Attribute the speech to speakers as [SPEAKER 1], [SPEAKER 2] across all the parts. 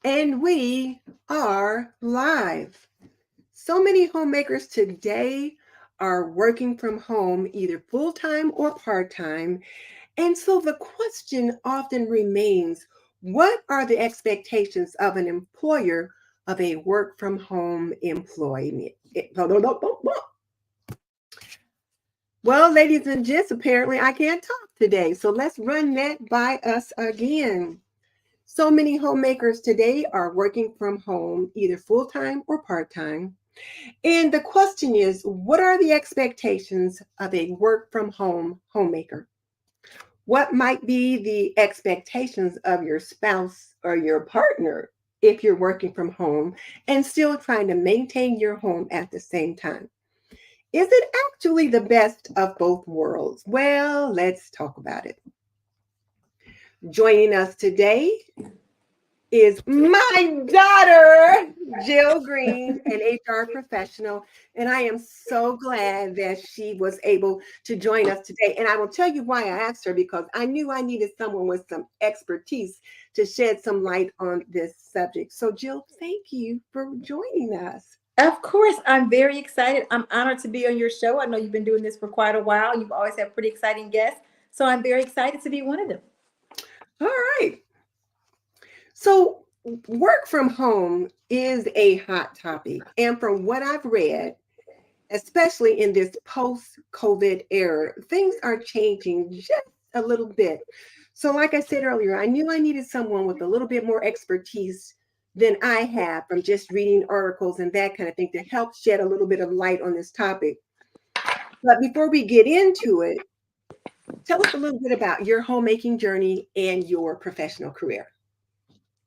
[SPEAKER 1] And we are live. So many homemakers today are working from home, either full time or part time. And so the question often remains, what are the expectations of an employer of a work from home employee? Well, ladies and gents, apparently I can't talk today. So let's run that by us again. So many homemakers today are working from home, either full time or part time. And the question is, what are the expectations of a work from home homemaker? What might be the expectations of your spouse or your partner if you're working from home and still trying to maintain your home at the same time? Is it actually the best of both worlds? Well, let's talk about it. Joining us today is my daughter, Jill Green, an HR professional. And I am so glad that she was able to join us today. And I will tell you why I asked her, because I knew I needed someone with some expertise to shed some light on this subject. So, Jill, thank you for joining us.
[SPEAKER 2] Of course, I'm very excited. I'm honored to be on your show. I know you've been doing this for quite a while. You've always had pretty exciting guests. So I'm very excited to be one of them.
[SPEAKER 1] All right. So, work from home is a hot topic. And from what I've read, especially in this post COVID era, things are changing just a little bit. So, like I said earlier, I knew I needed someone with a little bit more expertise than I have from just reading articles and that kind of thing to help shed a little bit of light on this topic. But before we get into it, tell us a little bit about your homemaking journey and your professional career.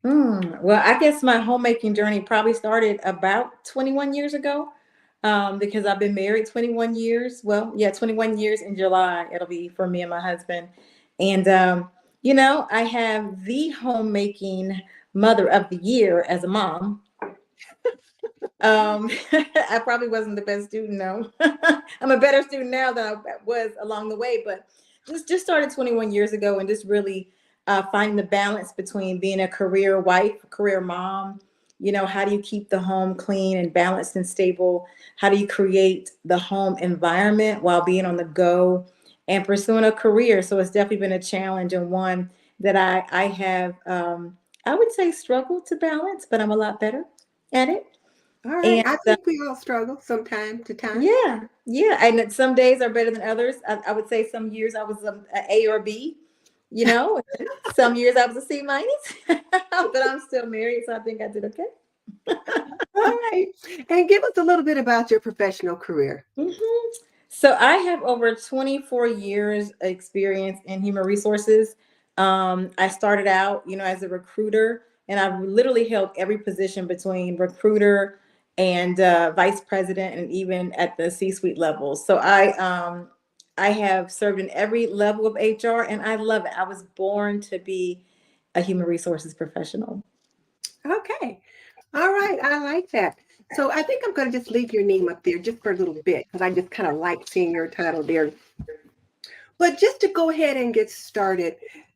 [SPEAKER 2] Well, I guess my homemaking journey probably started about 21 years ago because I've been married 21 years. Well, yeah, 21 years in July. It'll be for me and my husband. And, I have the homemaking mother of the year as a mom. I probably wasn't the best student, no. I'm a better student now than I was along the way, but just started 21 years ago and just really finding the balance between being a career wife, career mom. How do you keep the home clean and balanced and stable? How do you create the home environment while being on the go and pursuing a career? So it's definitely been a challenge and one that I have, I would say, struggled to balance, but I'm a lot better at it.
[SPEAKER 1] All right.
[SPEAKER 2] And
[SPEAKER 1] I think we all struggle from time to time.
[SPEAKER 2] yeah. And some days are better than others. I would say some years I was a or B, some years I was a C minus, but I'm still married, so I think I did okay.
[SPEAKER 1] All right. And give us a little bit about your professional career.
[SPEAKER 2] Mhm. So I have over 24 years experience in human resources. I started out, as a recruiter, and I've literally held every position between recruiter and vice president, and even at the C-suite levels. So I have served in every level of HR, and I love it. I was born to be a human resources professional.
[SPEAKER 1] Okay. All right. I like that. So I think I'm going to just leave your name up there just for a little bit because I just kind of like seeing your title there. But just to go ahead and get started,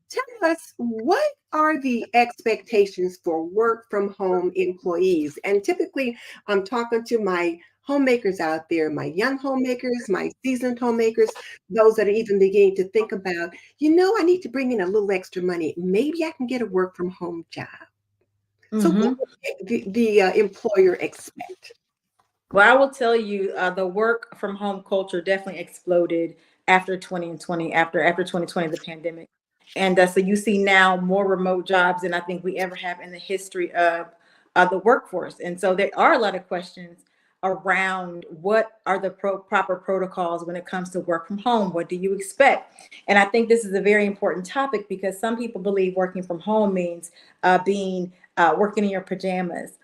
[SPEAKER 1] tell us what are the expectations for work from home employees? And typically, I'm talking to my homemakers out there, my young homemakers, my seasoned homemakers, those that are even beginning to think about, I need to bring in a little extra money. Maybe I can get a work from home job. So, what
[SPEAKER 2] Hmm.
[SPEAKER 1] would the employer expect?
[SPEAKER 2] Well, I will tell you, the work from home culture definitely exploded after 2020, after 2020, the pandemic. And so you see now more remote jobs than I think we ever have in the history of the workforce. And so there are a lot of questions around what are the proper protocols when it comes to work from home? What do you expect? And I think this is a very important topic because some people believe working from home means being working in your pajamas,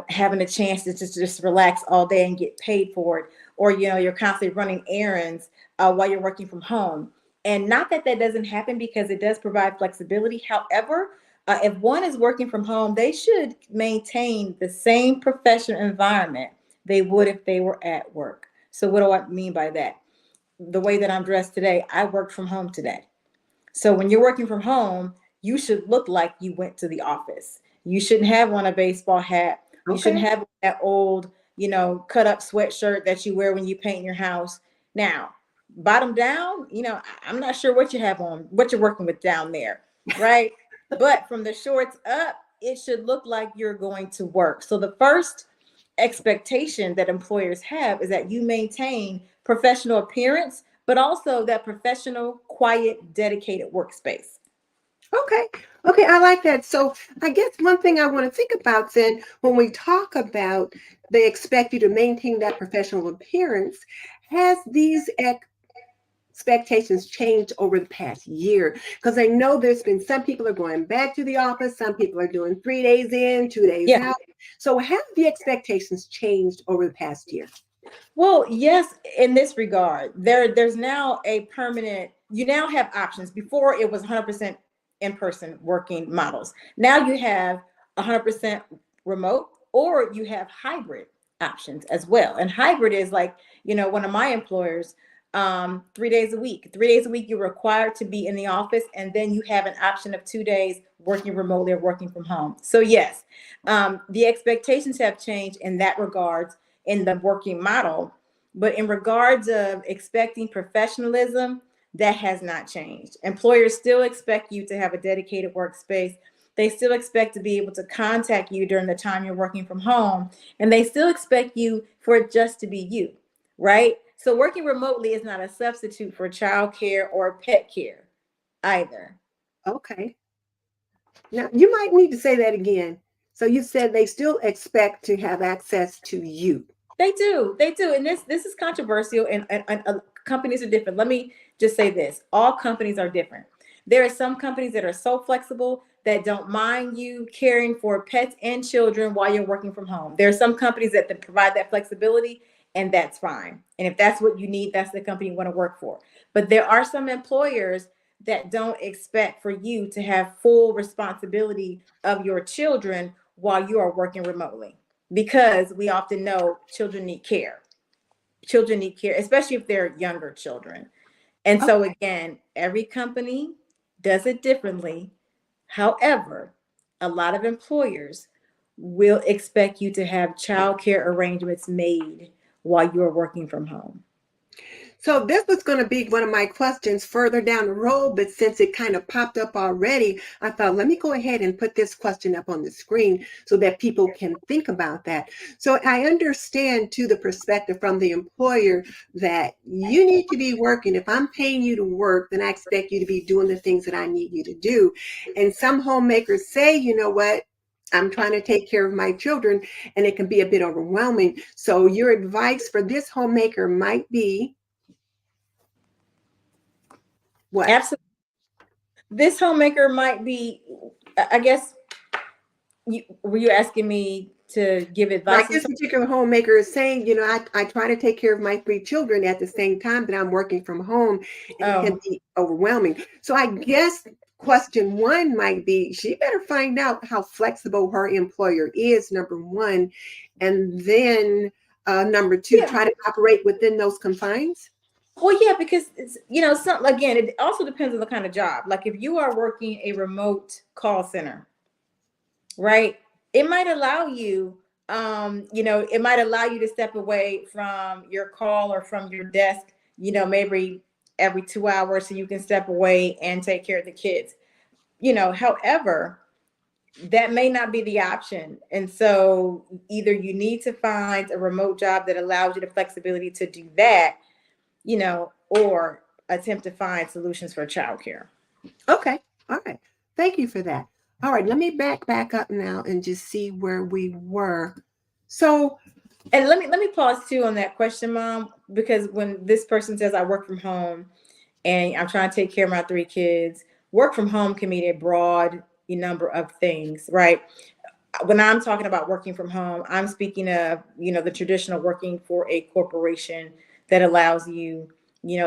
[SPEAKER 2] having a chance to just relax all day and get paid for it. Or, you're constantly running errands while you're working from home. And not that that doesn't happen because it does provide flexibility. However, if one is working from home, they should maintain the same professional environment they would if they were at work. So what do I mean by that? The way that I'm dressed today, I worked from home today. So when you're working from home, you should look like you went to the office. You shouldn't have on a baseball hat. You shouldn't
[SPEAKER 1] Okay.
[SPEAKER 2] have that old, cut up sweatshirt that you wear when you paint your house. Now, bottom down, I'm not sure what you have on, what you're working with down there, right? But from the shorts up, it should look like you're going to work. So the first expectation that employers have is that you maintain professional appearance, but also that professional, quiet, dedicated workspace.
[SPEAKER 1] Okay. Okay. I like that. So I guess one thing I want to think about then when we talk about they expect you to maintain that professional appearance, has these expectations changed over the past year? Because I know there's been some people are going back to the office, some people are doing 3 days in, 2 days
[SPEAKER 2] Yeah.
[SPEAKER 1] out. So have the expectations changed over the past year?
[SPEAKER 2] Well, yes, in this regard, there's now a permanent, you now have options. Before it was 100% in-person working models. Now you have 100% remote, or you have hybrid options as well. And hybrid is like, one of my employers, 3 days a week. 3 days a week, you're required to be in the office, and then you have an option of 2 days working remotely or working from home. So yes, the expectations have changed in that regards in the working model, but in regards of expecting professionalism, that has not changed. Employers still expect you to have a dedicated workspace. They still expect to be able to contact you during the time you're working from home, and they still expect you for it just to be you, right? So working remotely is not a substitute for childcare or pet care either.
[SPEAKER 1] Okay. Now you might need to say that again. So you said they still expect to have access to you.
[SPEAKER 2] They do, and this is controversial, and companies are different. Let me just say this: all companies are different. There are some companies that are so flexible that don't mind you caring for pets and children while you're working from home. There are some companies that provide that flexibility, and that's fine. And if that's what you need, that's the company you want to work for. But there are some employers that don't expect for you to have full responsibility of your children while you are working remotely, because we often know children need care. Children need care, especially if they're younger children. And so,
[SPEAKER 1] Okay.
[SPEAKER 2] again, every company does it differently. However, a lot of employers will expect you to have childcare arrangements made while you're working from home.
[SPEAKER 1] So this was going to be one of my questions further down the road, but since it kind of popped up already, I thought, let me go ahead and put this question up on the screen so that people can think about that. So I understand to the perspective from the employer that you need to be working. If I'm paying you to work, then I expect you to be doing the things that I need you to do. And some homemakers say, you know what? I'm trying to take care of my children, and it can be a bit overwhelming. So your advice for this homemaker might be what?
[SPEAKER 2] Absolutely. This homemaker might be, I guess, were you asking me to give
[SPEAKER 1] Like
[SPEAKER 2] advice on
[SPEAKER 1] this
[SPEAKER 2] something?
[SPEAKER 1] particular homemaker is saying, I try to take care of my 3 children at the same time that I'm working from home, and it can
[SPEAKER 2] Oh,
[SPEAKER 1] be overwhelming. So I guess question one might be she better find out how flexible her employer is, number one, and then number two,
[SPEAKER 2] yeah.
[SPEAKER 1] try to operate within those confines.
[SPEAKER 2] Well, yeah, because it's, some, again, it also depends on the kind of job. Like if you are working a remote call center, right? It might allow you, it might allow you to step away from your call or from your desk, maybe every 2 hours so you can step away and take care of the kids. However, that may not be the option. And so either you need to find a remote job that allows you the flexibility to do that, or attempt to find solutions for childcare.
[SPEAKER 1] Okay. All right. Thank you for that. All right. Let me back up now and just see where we were. So,
[SPEAKER 2] And let me pause too on that question, Mom, because when this person says I work from home and I'm trying to take care of my 3 kids, work from home can mean a broad number of things, right? When I'm talking about working from home, I'm speaking of, the traditional working for a corporation that allows you,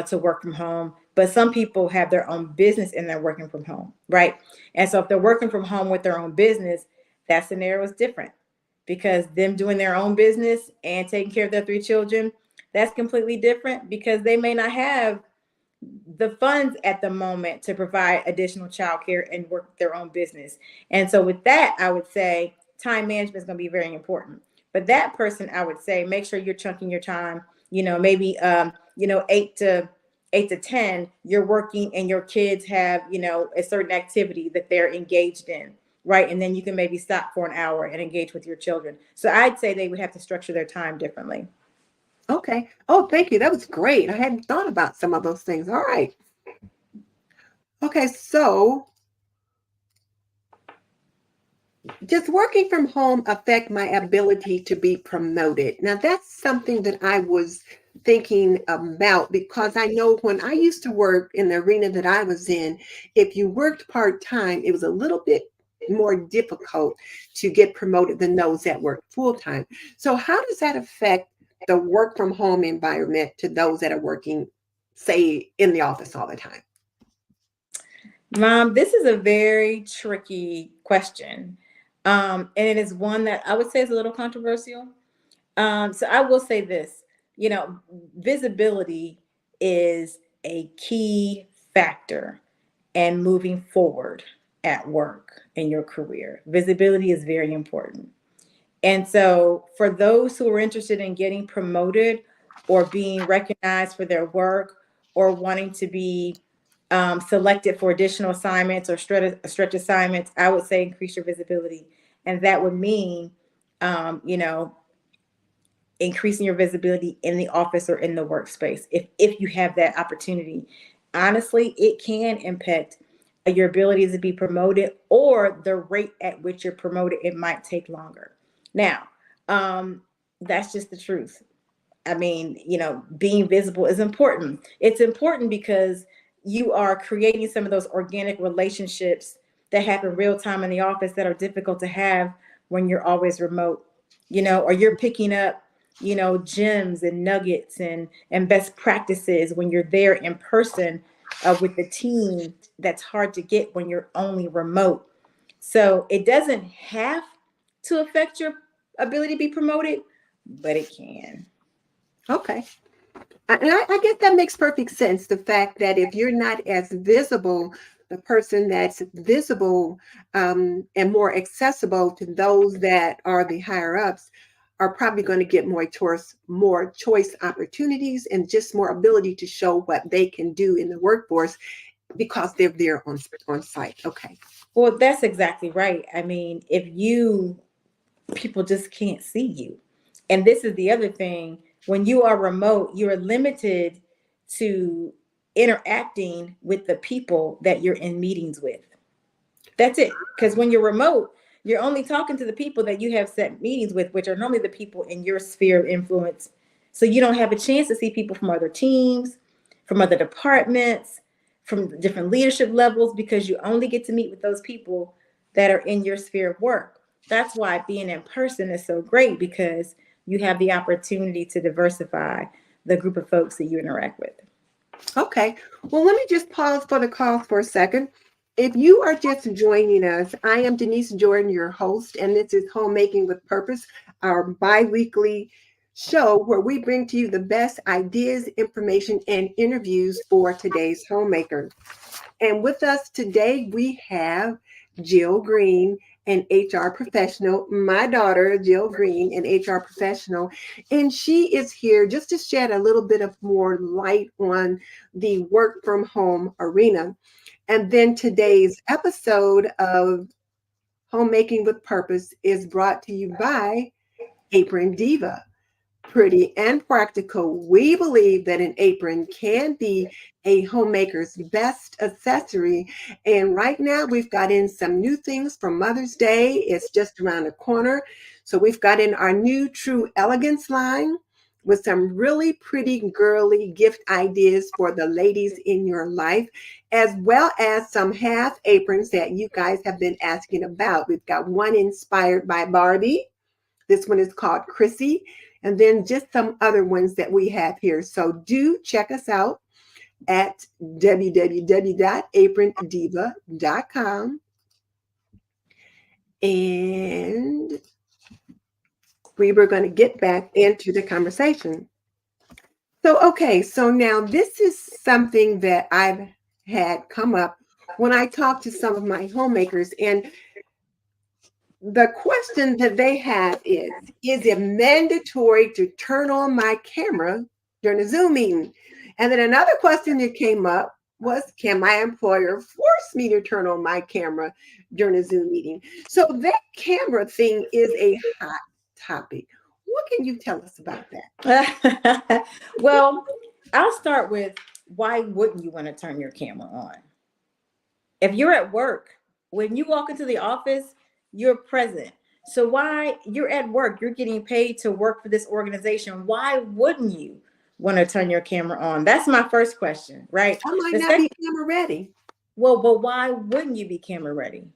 [SPEAKER 2] to work from home. But some people have their own business and they're working from home, right? And so if they're working from home with their own business, that scenario is different, because them doing their own business and taking care of their 3 children, that's completely different, because they may not have the funds at the moment to provide additional childcare and work their own business. And so with that, I would say time management is going to be very important. But that person, I would say, make sure you're chunking your time, maybe, 8 to 10, you're working and your kids have, a certain activity that they're engaged in. Right. And then you can maybe stop for an hour and engage with your children. So I'd say they would have to structure their time differently.
[SPEAKER 1] Okay. Oh, thank you. That was great. I hadn't thought about some of those things. All right. Okay, so does working from home affect my ability to be promoted? Now, that's something that I was thinking about because I know when I used to work in the arena that I was in, if you worked part-time, it was a little bit more difficult to get promoted than those that worked full-time. So how does that affect the work from home environment to those that are working, say, in the office all the time?
[SPEAKER 2] Mom, this is a very tricky question. And it is one that I would say is a little controversial. So I will say this, visibility is a key factor and moving forward at work in your career. Visibility is very important. And so for those who are interested in getting promoted or being recognized for their work or wanting to be selected for additional assignments or stretch assignments, I would say increase your visibility. And that would mean, you know, increasing your visibility in the office or in the workspace if you have that opportunity. Honestly, it can impact your ability to be promoted or the rate at which you're promoted. It might take longer. Now, that's just the truth. I mean, being visible is important. It's important because you are creating some of those organic relationships that happen real time in the office that are difficult to have when you're always remote, or you're picking up, gems and nuggets and best practices when you're there in person with the team. That's hard to get when you're only remote. So it doesn't have to affect your ability to be promoted, but it can.
[SPEAKER 1] Okay. And I guess that makes perfect sense. The fact that if you're not as visible, the person that's visible and more accessible to those that are the higher ups are probably going to get more choice opportunities and just more ability to show what they can do in the workforce because they're there on site. Okay.
[SPEAKER 2] Well, that's exactly right. I mean, people just can't see you. And this is the other thing. When you are remote, you are limited to interacting with the people that you're in meetings with. That's it. Because when you're remote, you're only talking to the people that you have set meetings with, which are normally the people in your sphere of influence. So you don't have a chance to see people from other teams, from other departments, from different leadership levels, because you only get to meet with those people that are in your sphere of work. That's why being in person is so great, because you have the opportunity to diversify the group of folks that you interact with.
[SPEAKER 1] Okay. Well, let me just pause for the call for a second. If you are just joining us, I am Denise Jordan, your host, and this is Homemaking with Purpose, our bi-weekly show where we bring to you the best ideas, information, and interviews for today's homemaker. And with us today, we have Jill Green, an HR professional, my daughter, Jill Green, an HR professional. And she is here just to shed a little bit of more light on the work from home arena. And then today's episode of Homemaking with Purpose is brought to you by Apron Diva. Pretty and practical. We believe that an apron can be a homemaker's best accessory. And right now, we've got in some new things for Mother's Day. It's just around the corner. So we've got in our new True Elegance line with some really pretty girly gift ideas for the ladies in your life, as well as some half aprons that you guys have been asking about. We've got one inspired by Barbie. This one is called Chrissy, and then just some other ones that we have here. So do check us out at www.aprondiva.com. And we were going to get back into the conversation. So now this is something that I've had come up when I talk to some of my homemakers, and the question that they have is it mandatory to turn on my camera during a Zoom meeting? And then another question that came up was, can my employer force me to turn on my camera during a Zoom meeting? So that camera thing is a hot topic. What can you tell us about that?
[SPEAKER 2] Well, I'll start with, why wouldn't you want to turn your camera on? If you're at work, when you walk into the office, you're present. So why, you're at work, you're getting paid to work for this organization. Why wouldn't you want to turn your camera on? That's my first question, right?
[SPEAKER 1] I might
[SPEAKER 2] The
[SPEAKER 1] not be
[SPEAKER 2] second,
[SPEAKER 1] camera ready.
[SPEAKER 2] well, but why wouldn't you be camera ready?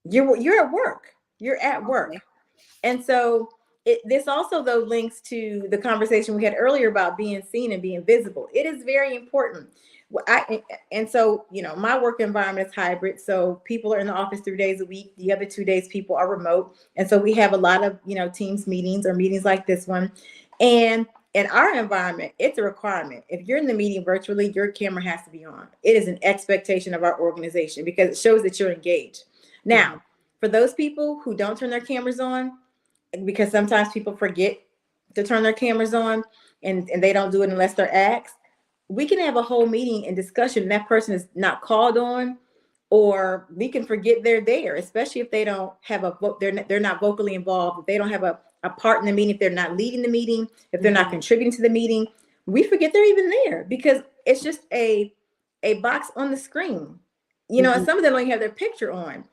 [SPEAKER 2] You're at work. You're at work.
[SPEAKER 1] Okay.
[SPEAKER 2] And so this also, though, links to the conversation we had earlier about being seen and being visible. It is very important. And so, my work environment is hybrid. So people are in the office 3 days a week. The other 2 days, people are remote. And so we have a lot of, Teams meetings or meetings like this one. And in our environment, it's a requirement. If you're in the meeting virtually, your camera has to be on. It is an expectation of our organization because it shows that you're engaged. Now, for those people who don't turn their cameras on, because sometimes people forget to turn their cameras on and they don't do it unless they're asked, we can have a whole meeting and discussion and that person is not called on, or we can forget they're there, especially if they don't have they're not vocally involved, if they don't have a part in the meeting, if they're not leading the meeting, if they're not contributing to the meeting, we forget they're even there because it's just a box on the screen, and some of them don't even have their picture on.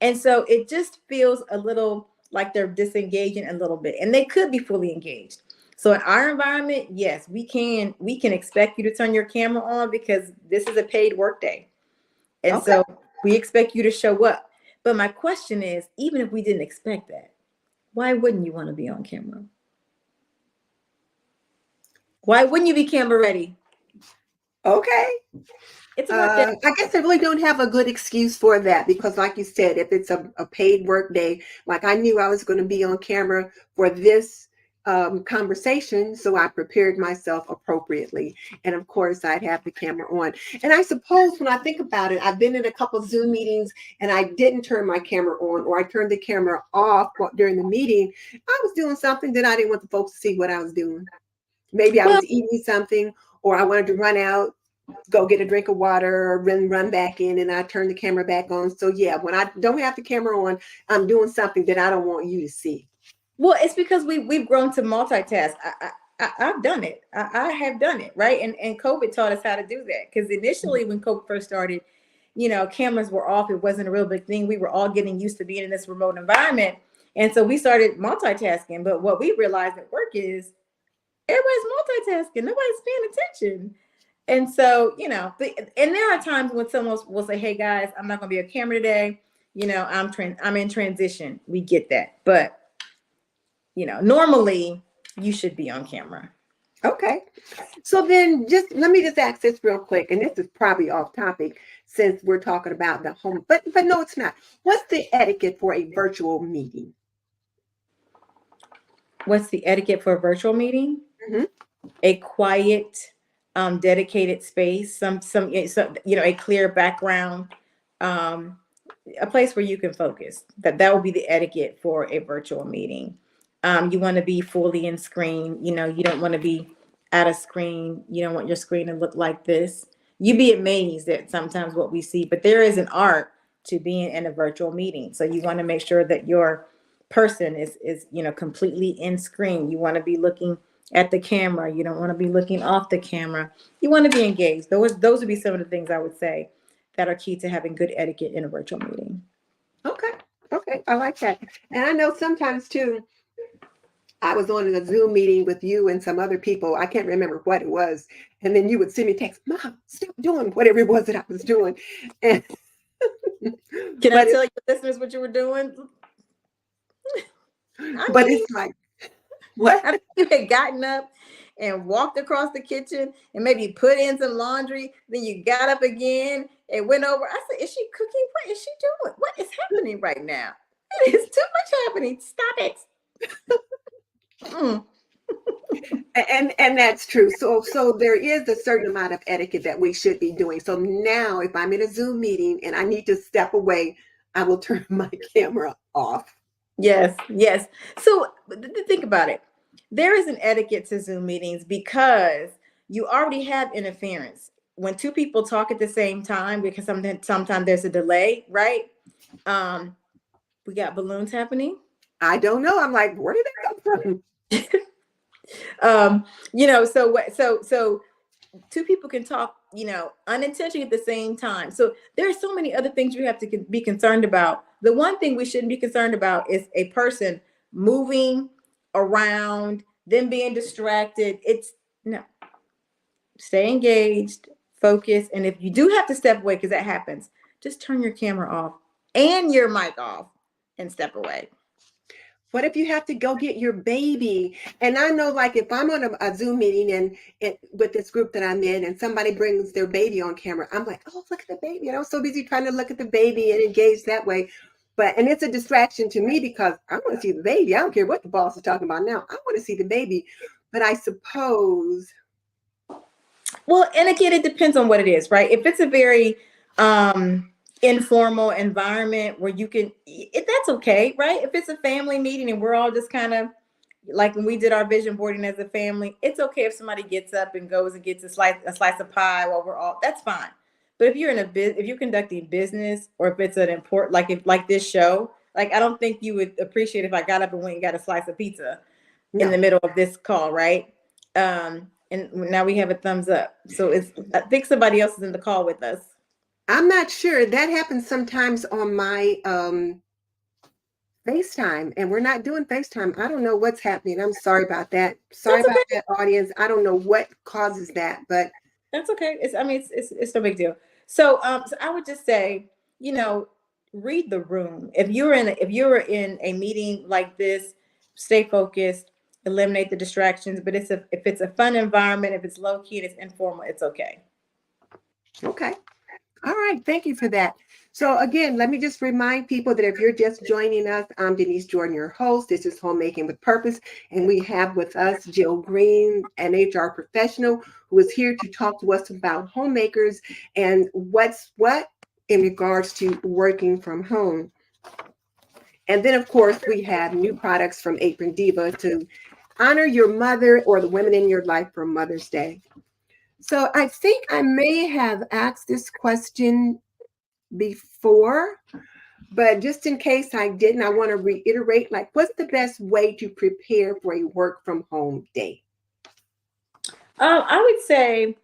[SPEAKER 2] And so it just feels a little like they're disengaging a little bit, and they could be fully engaged. So in our environment, yes, we can expect you to turn your camera on because this is a paid work day. And so we expect you to show up. But my question is, even if we didn't expect that, why wouldn't you want to be on camera? Why wouldn't you be camera ready?
[SPEAKER 1] Okay.
[SPEAKER 2] It's a work day.
[SPEAKER 1] I guess I really don't have a good excuse for that because, like you said, if it's a paid work day, like I knew I was going to be on camera for this conversation, so I prepared myself appropriately. And of course, I'd have the camera on. And I suppose when I think about it, I've been in a couple of Zoom meetings and I didn't turn my camera on, or I turned the camera off during the meeting. I was doing something that I didn't want the folks to see what I was doing. Maybe I was eating something, or I wanted to run out, go get a drink of water, or then run back in, and I turn the camera back on. So yeah, when I don't have the camera on, I'm doing something that I don't want you to see.
[SPEAKER 2] Well, it's because we've grown to multitask. I've done it. I have done it, right? And COVID taught us how to do that. Because initially, when COVID first started, cameras were off. It wasn't a real big thing. We were all getting used to being in this remote environment, and so we started multitasking. But what we realized at work is everybody's multitasking. Nobody's paying attention. And so, and there are times when someone will say, "Hey guys, I'm not going to be on camera today. I'm in transition." We get that, but normally you should be on camera.
[SPEAKER 1] Okay. So then let me just ask this real quick, and this is probably off topic since we're talking about the home, but no, it's not. What's the etiquette for a virtual meeting?
[SPEAKER 2] What's the etiquette for a virtual meeting?
[SPEAKER 1] Mm-hmm.
[SPEAKER 2] A quiet, dedicated space, some a clear background, a place where you can focus. That will be the etiquette for a virtual meeting. You want to be fully in screen. You don't want to be out of screen. You don't want your screen to look like this. You'd be amazed at sometimes what we see, but there is an art to being in a virtual meeting. So you want to make sure that your person is completely in screen. You want to be looking at the camera. You don't want to be looking off the camera. You want to be engaged. Those would be some of the things I would say that are key to having good etiquette in a virtual meeting.
[SPEAKER 1] Okay. I like that. And I know sometimes too, I was on a Zoom meeting with you and some other people. I can't remember what it was. And then you would send me text, "Mom, stop doing whatever it was that I was doing." And
[SPEAKER 2] Can I tell your listeners what you were doing?
[SPEAKER 1] It's like, what?
[SPEAKER 2] I think you had gotten up and walked across the kitchen and maybe put in some laundry. Then you got up again and went over. I said, "Is she cooking? What is she doing? What is happening right now? It is too much happening. Stop it."
[SPEAKER 1] And that's true. So there is a certain amount of etiquette that we should be doing. So now if I'm in a Zoom meeting and I need to step away, I will turn my camera off.
[SPEAKER 2] Yes, yes. So think about it. There is an etiquette to Zoom meetings because you already have interference. When two people talk at the same time, because sometimes there's a delay, right? Um, we got balloons happening.
[SPEAKER 1] I don't know. I'm like, where did that come from?
[SPEAKER 2] Um, so two people can talk, unintentionally at the same time. So there are so many other things you have to be concerned about. The one thing we shouldn't be concerned about is a person moving around, them being distracted. It's no, stay engaged, focus. And if you do have to step away, because that happens, just turn your camera off and your mic off and step away.
[SPEAKER 1] What if you have to go get your baby? And I know, like, if I'm on a Zoom meeting and with this group that I'm in, and somebody brings their baby on camera, I'm like, oh, look at the baby. And I'm so busy trying to look at the baby and engage that way. And it's a distraction to me because I want to see the baby. I don't care what the boss is talking about now. I want to see the baby. But I suppose.
[SPEAKER 2] Well, and again, it depends on what it is, right? If it's a very informal environment where you can, that's okay, right? If it's a family meeting and we're all just kind of like when we did our vision boarding as a family, it's okay if somebody gets up and goes and gets a slice of pie while we're all, that's fine. But if you're if you're conducting business, or if it's an important, like this show, like I don't think you would appreciate if I got up and went and got a slice of pizza in the middle of this call, right? And now we have a thumbs up. So I think somebody else is in the call with us.
[SPEAKER 1] I'm not sure. That happens sometimes on my FaceTime, and we're not doing FaceTime. I don't know what's happening. I'm sorry about that. Sorry about that, audience. I don't know what causes that, but
[SPEAKER 2] that's okay. It's no big deal. So so I would just say, read the room. If you're in a meeting like this, stay focused, eliminate the distractions. But if it's a fun environment, if it's low key and it's informal, it's okay.
[SPEAKER 1] okay. All right, thank you for that. So again, let me just remind people that if you're just joining us, I'm Denise Jordan, your host. This is Homemaking with Purpose, and we have with us Jill Green, an HR professional, who is here to talk to us about homemakers and what's what in regards to working from home. And then, of course, we have new products from Apron Diva to honor your mother or the women in your life for Mother's Day. So I think I may have asked this question before, but just in case I didn't, I want to reiterate, like, what's the best way to prepare for a work from home day?
[SPEAKER 2] I would say,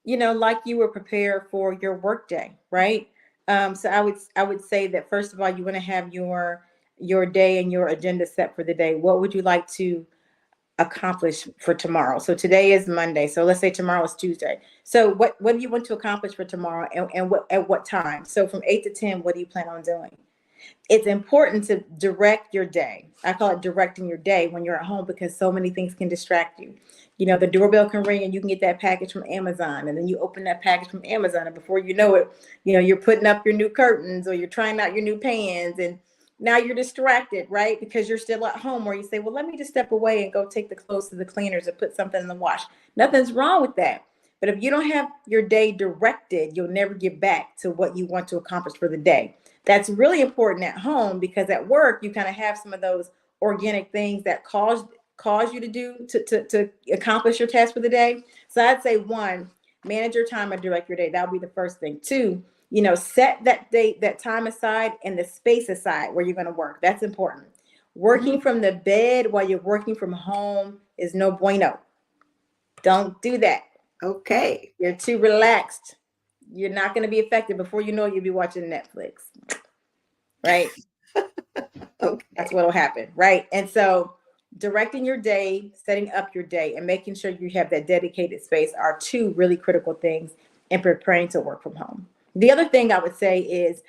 [SPEAKER 2] like you were prepared for your work day, right? So I would say that first of all, you want to have your day and your agenda set for the day. What would you like to accomplish for tomorrow? So today is Monday. So let's say tomorrow is Tuesday. So what do you want to accomplish for tomorrow, and at what time? So from 8 to 10, what do you plan on doing? It's important to direct your day. I call it directing your day when you're at home, because so many things can distract you. The doorbell can ring and you can get that package from Amazon, and then you open that package from Amazon, and before you know it, you're putting up your new curtains or you're trying out your new pans, and now you're distracted, right? Because you're still at home, or you say, well, let me just step away and go take the clothes to the cleaners and put something in the wash. Nothing's wrong with that. But if you don't have your day directed, you'll never get back to what you want to accomplish for the day. That's really important at home, because at work you kind of have some of those organic things that cause you to do to accomplish your task for the day. So I'd say, one, manage your time and direct your day. That would be the first thing. Two, set that time aside and the space aside where you're going to work. That's important. Working from the bed while you're working from home is no bueno. Don't do that.
[SPEAKER 1] Okay.
[SPEAKER 2] You're too relaxed. You're not going to be effective. Before you know it, you'll be watching Netflix. Right?
[SPEAKER 1] Okay.
[SPEAKER 2] That's what'll happen. Right? And so directing your day, setting up your day, and making sure you have that dedicated space are two really critical things in preparing to work from home. The other thing I would say is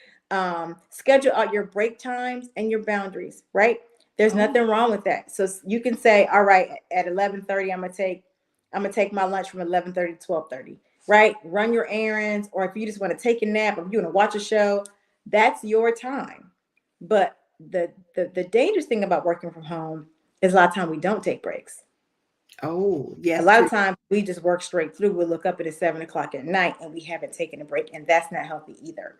[SPEAKER 2] schedule out your break times and your boundaries, right? There's nothing wrong with that. So you can say, all right, at 11:30, I'm gonna take my lunch from 11:30 to 12:30, right? Run your errands, or if you just want to take a nap, or if you want to watch a show, that's your time. But the dangerous thing about working from home is a lot of time we don't take breaks.
[SPEAKER 1] Oh,
[SPEAKER 2] A
[SPEAKER 1] yes,
[SPEAKER 2] lot
[SPEAKER 1] true.
[SPEAKER 2] of times we just work straight through. We'll look up at 7 o'clock at night and we haven't taken a break, and that's not healthy either.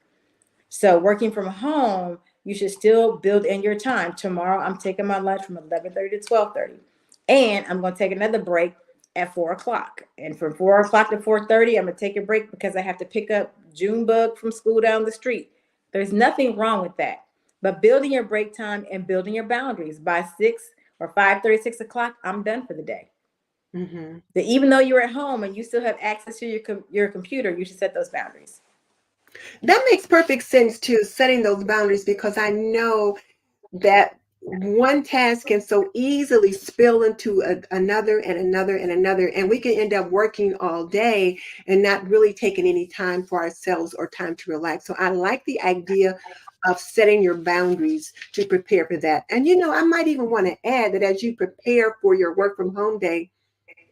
[SPEAKER 2] So working from home, you should still build in your time. Tomorrow, I'm taking my lunch from 11:30 to 12:30, and I'm going to take another break at 4 o'clock. And from 4 o'clock to 4:30, I'm going to take a break because I have to pick up Junebug from school down the street. There's nothing wrong with that. But building your break time and building your boundaries by 6 or 5:30, 6 o'clock, I'm done for the day.
[SPEAKER 1] Mm-hmm.
[SPEAKER 2] That even though you're at home and you still have access to your computer, you should set those boundaries.
[SPEAKER 1] That makes perfect sense too, setting those boundaries, because I know that one task can so easily spill into another and another and another, and we can end up working all day and not really taking any time for ourselves or time to relax. So I like the idea of setting your boundaries to prepare for that. And I might even want to add that as you prepare for your work from home day,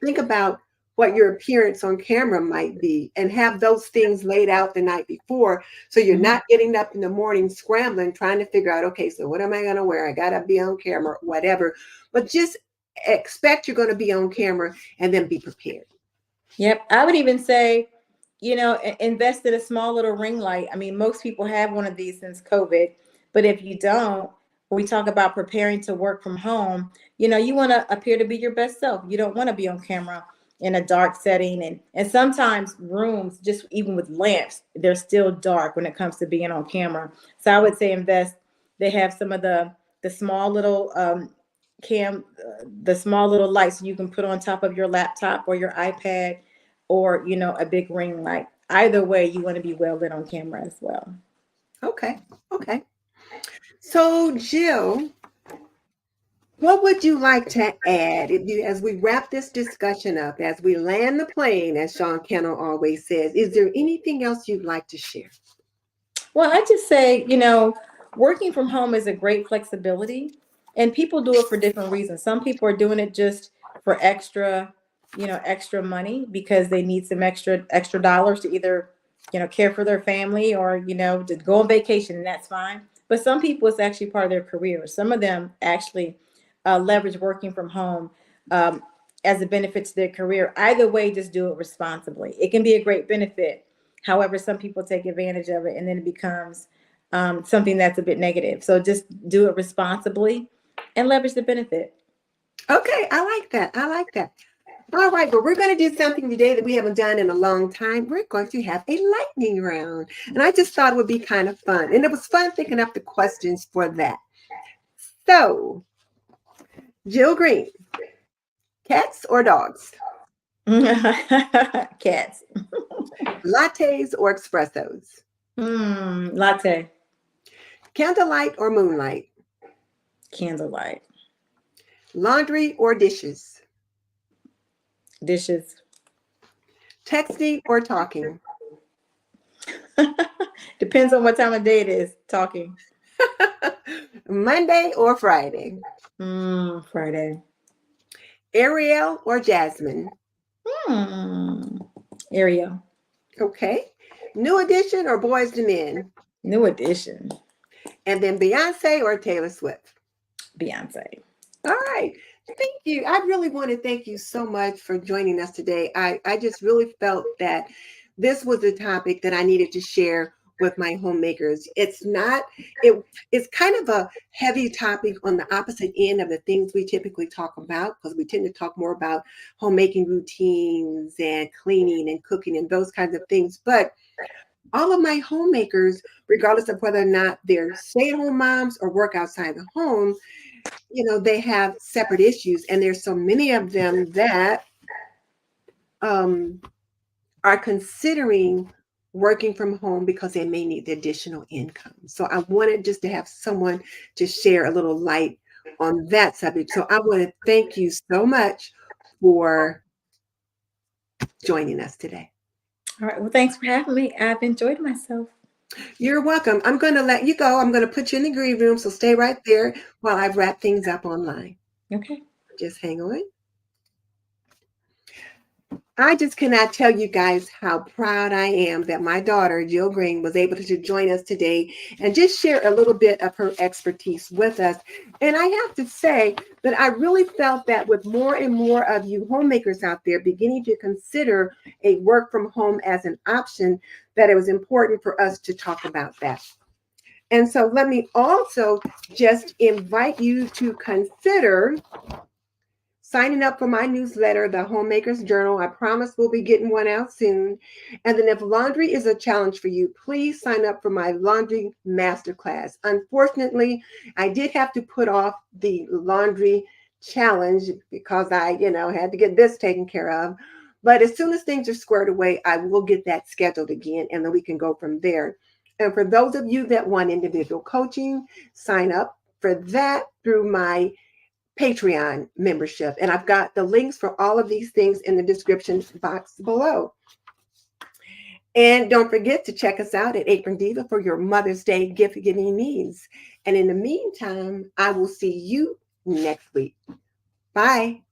[SPEAKER 1] think about what your appearance on camera might be and have those things laid out the night before, so you're
[SPEAKER 2] Mhm.
[SPEAKER 1] not getting up in the morning scrambling trying to figure out, okay, so what am I going to wear? I got to be on camera, whatever. But just expect you're going to be on camera and then be prepared.
[SPEAKER 2] Yep. I would even say, invest in a small little ring light. I mean, most people have one of these since COVID, but if you don't, when we talk about preparing to work from home, you want to appear to be your best self. You don't want to be on camera in a dark setting. And sometimes rooms, just even with lamps, they're still dark when it comes to being on camera. So I would say invest. They have some of the small little the small little lights you can put on top of your laptop or your iPad, or a big ring light. Either way, you want to be well lit on camera as well.
[SPEAKER 1] Okay. Okay. So, Jill, what would you like to add as we wrap this discussion up, as we land the plane, as Sean Kennel always says? Is there anything else you'd like to share?
[SPEAKER 2] Well, I just say, working from home is a great flexibility, and people do it for different reasons. Some people are doing it just for extra money because they need some extra dollars to either, care for their family, or, to go on vacation, and that's fine. But some people, it's actually part of their career. Some of them actually leverage working from home as a benefit to their career. Either way, just do it responsibly. It can be a great benefit. However, some people take advantage of it, and then it becomes something that's a bit negative. So just do it responsibly and leverage the benefit.
[SPEAKER 1] Okay, I like that. I like that. All right, but we're going to do something today that we haven't done in a long time. We're going to have a lightning round. And I just thought it would be kind of fun. And it was fun thinking up the questions for that. So, Jill Green, cats or dogs?
[SPEAKER 2] Cats.
[SPEAKER 1] Lattes or espressos?
[SPEAKER 2] Latte.
[SPEAKER 1] Candlelight or moonlight?
[SPEAKER 2] Candlelight.
[SPEAKER 1] Laundry or dishes?
[SPEAKER 2] Dishes.
[SPEAKER 1] Texting or talking?
[SPEAKER 2] Depends on what time of day it is. Talking.
[SPEAKER 1] Monday or Friday?
[SPEAKER 2] Friday.
[SPEAKER 1] Ariel or Jasmine?
[SPEAKER 2] Ariel.
[SPEAKER 1] Okay. New Edition or Boys to Men?
[SPEAKER 2] New Edition.
[SPEAKER 1] And then Beyonce or Taylor Swift?
[SPEAKER 2] Beyonce.
[SPEAKER 1] All right. Thank you. I really want to thank you so much for joining us today. I just really felt that this was a topic that I needed to share with my homemakers. It's kind of a heavy topic on the opposite end of the things we typically talk about, because we tend to talk more about homemaking routines and cleaning and cooking and those kinds of things. But all of my homemakers, regardless of whether or not they're stay-at-home moms or work outside the home, they have separate issues, and there's so many of them that are considering working from home because they may need the additional income. So I wanted just to have someone to share a little light on that subject. So I want to thank you so much for joining us today.
[SPEAKER 2] All right. Well, thanks for having me. I've enjoyed myself.
[SPEAKER 1] You're welcome. I'm going to let you go. I'm going to put you in the green room, so stay right there while I wrap things up online.
[SPEAKER 2] Okay.
[SPEAKER 1] Just hang on. I just cannot tell you guys how proud I am that my daughter, Jill Green, was able to join us today and just share a little bit of her expertise with us. And I have to say that I really felt that with more and more of you homemakers out there beginning to consider a work from home as an option, that it was important for us to talk about that. And so let me also just invite you to consider signing up for my newsletter, the Homemakers Journal. I promise we'll be getting one out soon. And then if laundry is a challenge for you, please sign up for my laundry masterclass. Unfortunately, I did have to put off the laundry challenge because I, had to get this taken care of. But as soon as things are squared away, I will get that scheduled again, and then we can go from there. And for those of you that want individual coaching, sign up for that through my Patreon membership. And I've got the links for all of these things in the description box below. And don't forget to check us out at Apron Diva for your Mother's Day gift giving needs. And in the meantime, I will see you next week. Bye.